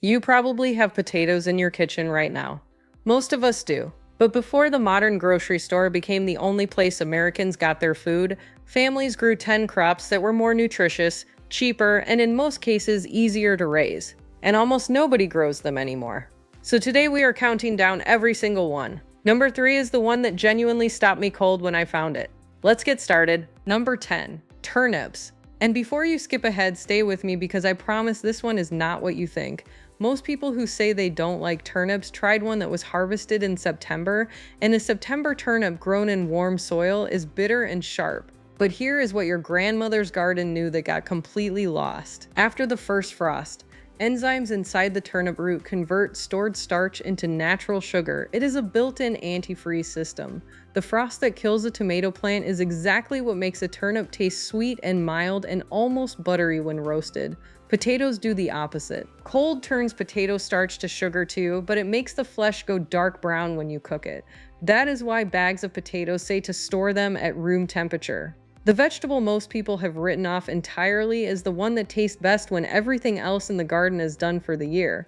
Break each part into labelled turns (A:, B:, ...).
A: You probably have potatoes in your kitchen right now. Most of us do. But before the modern grocery store became the only place Americans got their food, families grew 10 crops that were more nutritious, cheaper, and in most cases easier to raise. And almost nobody grows them anymore. So today we are counting down every single one. Number 3 is the one that genuinely stopped me cold when I found it. Let's get started. Number 10, turnips. And before you skip ahead, stay with me because I promise this one is not what you think. Most people who say they don't like turnips tried one that was harvested in September, and a September turnip grown in warm soil is bitter and sharp. But here is what your grandmother's garden knew that got completely lost. After the first frost, enzymes inside the turnip root convert stored starch into natural sugar. It is a built-in antifreeze system. The frost that kills a tomato plant is exactly what makes a turnip taste sweet and mild and almost buttery when roasted. Potatoes do the opposite. Cold turns potato starch to sugar too, but it makes the flesh go dark brown when you cook it. That is why bags of potatoes say to store them at room temperature. The vegetable most people have written off entirely is the one that tastes best when everything else in the garden is done for the year.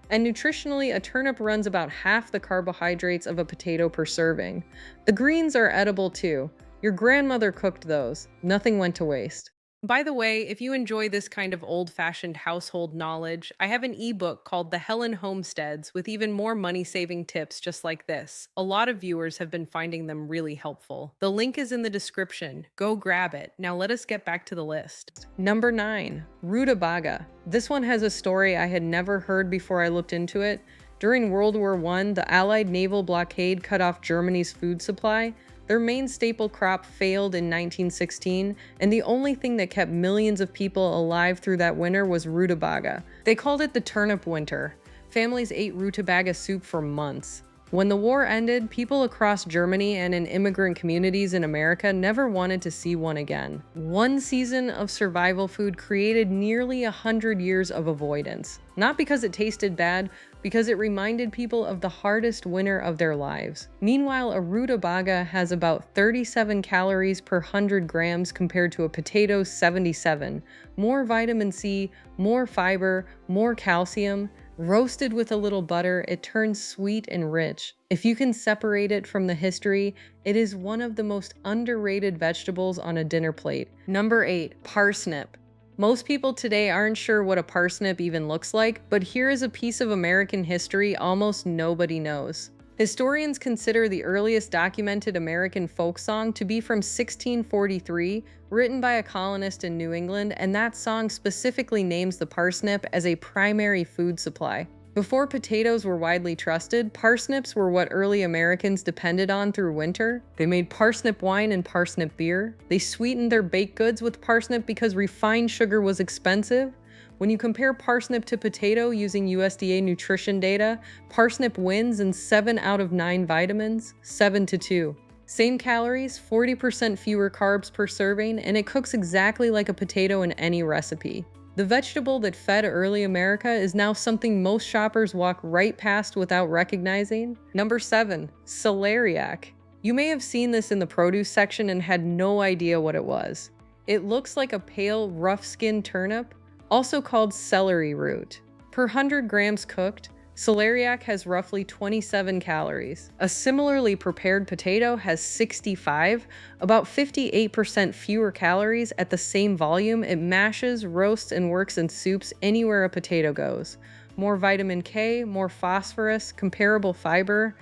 A: And nutritionally, a turnip runs about half the carbohydrates of a potato per serving. The greens are edible too. Your grandmother cooked those. Nothing went to waste. By the way, if you enjoy this kind of old-fashioned household knowledge, I have an ebook called The Helen Homesteads with even more money-saving tips just like this. A lot of viewers have been finding them really helpful. The link is in the description. Go grab it. Now let us get back to the list. Number 9, rutabaga. This one has a story I had never heard before I looked into it. During World War I, the Allied naval blockade cut off Germany's food supply. Their main staple crop failed in 1916, and the only thing that kept millions of people alive through that winter was rutabaga. They called it the turnip winter. Families ate rutabaga soup for months. When the war ended, people across Germany and in immigrant communities in America never wanted to see one again. One season of survival food created nearly 100 years of avoidance. Not because it tasted bad, because it reminded people of the hardest winter of their lives. Meanwhile, a rutabaga has about 37 calories per 100 grams compared to a potato's 77. More vitamin C, more fiber, more calcium. Roasted with a little butter, it turns sweet and rich. If you can separate it from the history, it is one of the most underrated vegetables on a dinner plate. Number 8, parsnip. Most people today aren't sure what a parsnip even looks like, but here is a piece of American history almost nobody knows. Historians consider the earliest documented American folk song to be from 1643, written by a colonist in New England, and that song specifically names the parsnip as a primary food supply. Before potatoes were widely trusted, parsnips were what early Americans depended on through winter. They made parsnip wine and parsnip beer. They sweetened their baked goods with parsnip because refined sugar was expensive. When you compare parsnip to potato using USDA nutrition data, parsnip wins in 7 out of 9 vitamins, 7-2. Same calories, 40% fewer carbs per serving, and it cooks exactly like a potato in any recipe. The vegetable that fed early America is now something most shoppers walk right past without recognizing. Number 7, celeriac. You may have seen this in the produce section and had no idea what it was. It looks like a pale, rough-skinned turnip, also called celery root. Per 100 grams cooked, celeriac has roughly 27 calories. A similarly prepared potato has 65, about 58% fewer calories at the same volume. It mashes, roasts, and works in soups anywhere a potato goes. More vitamin K, more phosphorus, comparable fiber.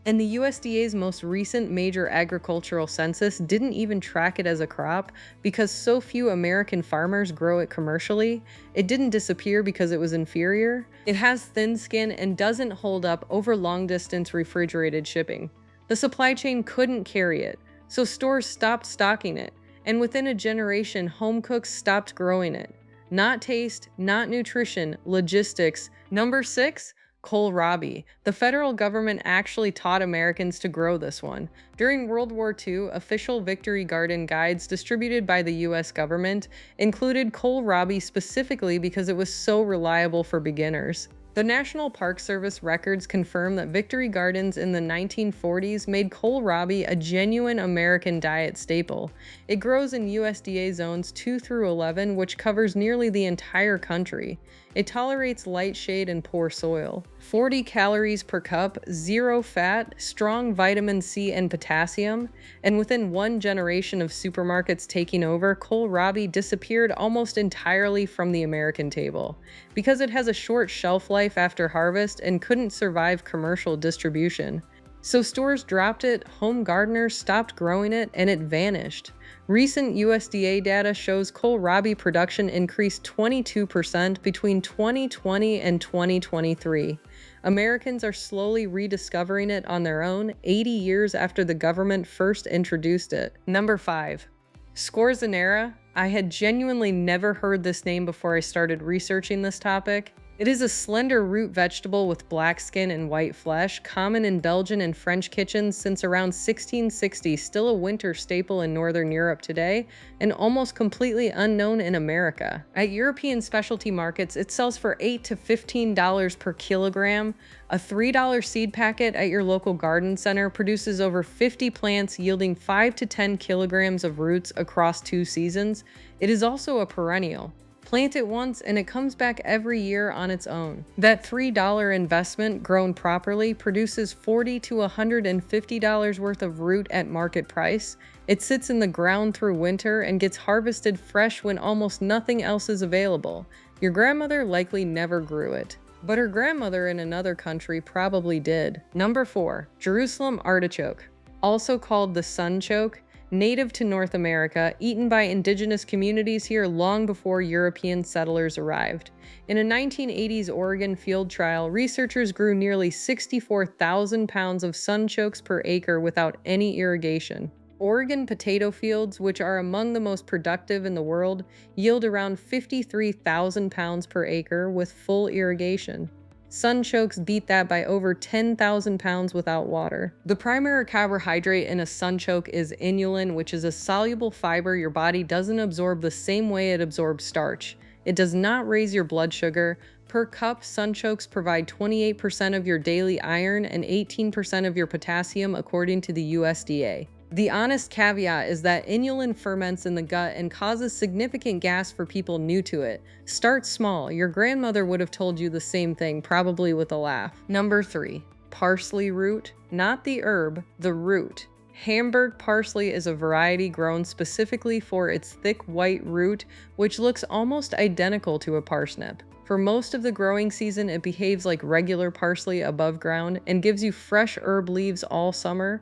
A: And the USDA's most recent major agricultural census didn't even track it as a crop because so few American farmers grow it commercially. It didn't disappear because it was inferior. It has thin skin and doesn't hold up over long-distance refrigerated shipping. The supply chain couldn't carry it, so stores stopped stocking it. And within a generation, home cooks stopped growing it. Not taste, not nutrition, logistics. Number 6, kohlrabi. The federal government actually taught Americans to grow this one. During World War II, official Victory Garden guides distributed by the US government included kohlrabi specifically because it was so reliable for beginners. The National Park Service records confirm that Victory Gardens in the 1940s made kohlrabi a genuine American diet staple. It grows in USDA zones 2 through 11, which covers nearly the entire country. It tolerates light shade and poor soil. 40 calories per cup, 0 fat, strong vitamin C and potassium, and within one generation of supermarkets taking over, kohlrabi disappeared almost entirely from the American table because it has a short shelf life after harvest and couldn't survive commercial distribution. So stores dropped it, home gardeners stopped growing it, and it vanished. Recent USDA data shows kohlrabi production increased 22% between 2020 and 2023. Americans are slowly rediscovering it on their own 80 years after the government first introduced it. Number 5. Scorzonera. I had genuinely never heard this name before I started researching this topic. It is a slender root vegetable with black skin and white flesh, common in Belgian and French kitchens since around 1660, still a winter staple in Northern Europe today, and almost completely unknown in America. At European specialty markets, it sells for $8 to $15 per kilogram. A $3 seed packet at your local garden center produces over 50 plants, yielding 5 to 10 kilograms of roots across 2 seasons. It is also a perennial. Plant it once and it comes back every year on its own. That $3 investment, grown properly, produces $40 to $150 worth of root at market price. It sits in the ground through winter and gets harvested fresh when almost nothing else is available. Your grandmother likely never grew it, but her grandmother in another country probably did. Number 4. Jerusalem artichoke. Also called the sunchoke. Native to North America, eaten by indigenous communities here long before European settlers arrived. In a 1980s Oregon field trial, researchers grew nearly 64,000 pounds of sunchokes per acre without any irrigation. Oregon potato fields, which are among the most productive in the world, yield around 53,000 pounds per acre with full irrigation. Sunchokes beat that by over 10,000 pounds without water. The primary carbohydrate in a sunchoke is inulin, which is a soluble fiber your body doesn't absorb the same way it absorbs starch. It does not raise your blood sugar. Per cup, sunchokes provide 28% of your daily iron and 18% of your potassium, according to the USDA. The honest caveat is that inulin ferments in the gut and causes significant gas for people new to it. Start small. Your grandmother would have told you the same thing, probably with a laugh. Number 3. Parsley root. Not the herb, the root. Hamburg parsley is a variety grown specifically for its thick white root, which looks almost identical to a parsnip. For most of the growing season, it behaves like regular parsley above ground and gives you fresh herb leaves all summer.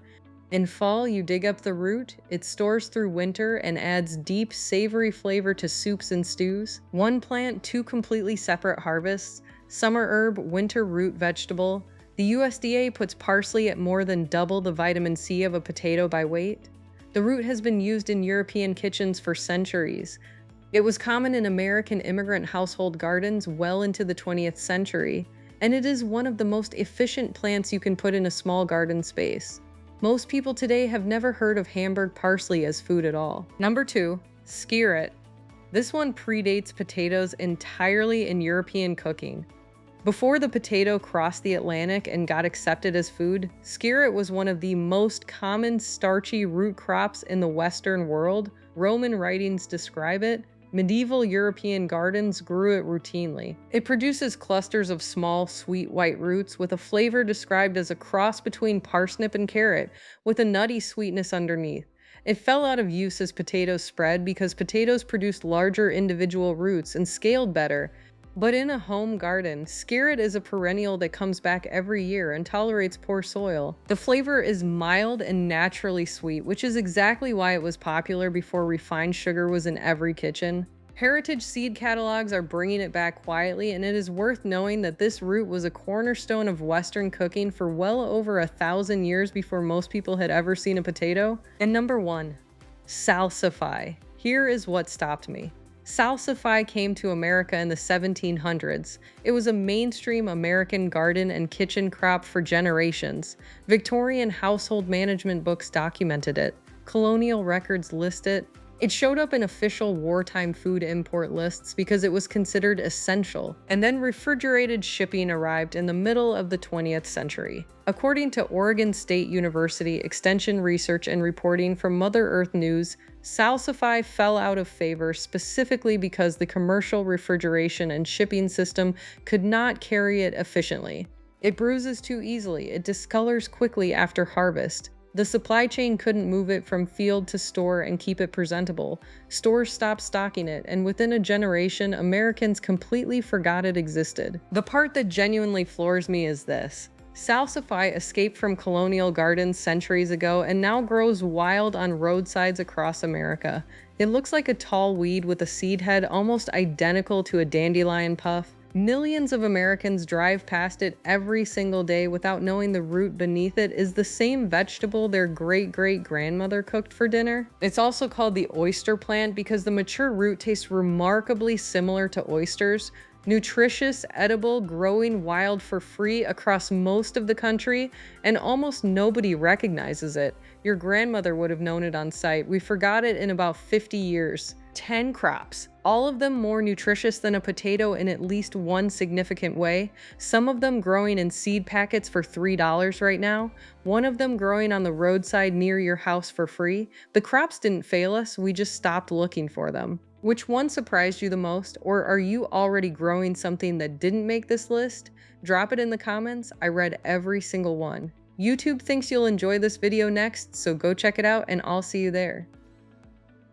A: In fall, you dig up the root, it stores through winter and adds deep, savory flavor to soups and stews. One plant, 2 completely separate harvests. Summer herb, winter root vegetable. The USDA puts parsley at more than double the vitamin C of a potato by weight. The root has been used in European kitchens for centuries. It was common in American immigrant household gardens well into the 20th century, and it is one of the most efficient plants you can put in a small garden space. Most people today have never heard of Hamburg parsley as food at all. Number 2. Skirret. This one predates potatoes entirely in European cooking. Before the potato crossed the Atlantic and got accepted as food, skirret was one of the most common starchy root crops in the Western world. Roman writings describe it. Medieval European gardens grew it routinely. It produces clusters of small, sweet white roots with a flavor described as a cross between parsnip and carrot, with a nutty sweetness underneath. It fell out of use as potatoes spread because potatoes produced larger individual roots and scaled better. But in a home garden, skirret is a perennial that comes back every year and tolerates poor soil. The flavor is mild and naturally sweet, which is exactly why it was popular before refined sugar was in every kitchen. Heritage seed catalogs are bringing it back quietly, and it is worth knowing that this root was a cornerstone of Western cooking for well over 1,000 years before most people had ever seen a potato. And number 1, salsify. Here is what stopped me. Salsify came to America in the 1700s. It was a mainstream American garden and kitchen crop for generations. Victorian household management books documented it. Colonial records list it. It showed up in official wartime food import lists because it was considered essential, and then refrigerated shipping arrived in the middle of the 20th century. According to Oregon State University Extension Research and Reporting from Mother Earth News, salsify fell out of favor specifically because the commercial refrigeration and shipping system could not carry it efficiently. It bruises too easily, it discolors quickly after harvest. The supply chain couldn't move it from field to store and keep it presentable. Stores stopped stocking it, and within a generation, Americans completely forgot it existed. The part that genuinely floors me is this. Salsify escaped from colonial gardens centuries ago and now grows wild on roadsides across America. It looks like a tall weed with a seed head almost identical to a dandelion puff. Millions of Americans drive past it every single day without knowing the root beneath it is the same vegetable their great-great-grandmother cooked for dinner. It's also called the oyster plant because the mature root tastes remarkably similar to oysters. Nutritious, edible, growing wild for free across most of the country, and almost nobody recognizes it. Your grandmother would have known it on sight. We forgot it in about 50 years. 10 crops, all of them more nutritious than a potato in at least one significant way, some of them growing in seed packets for $3 right now, one of them growing on the roadside near your house for free. The crops didn't fail us, we just stopped looking for them. Which one surprised you the most, or are you already growing something that didn't make this list? Drop it in the comments, I read every single one. YouTube thinks you'll enjoy this video next, so go check it out and I'll see you there.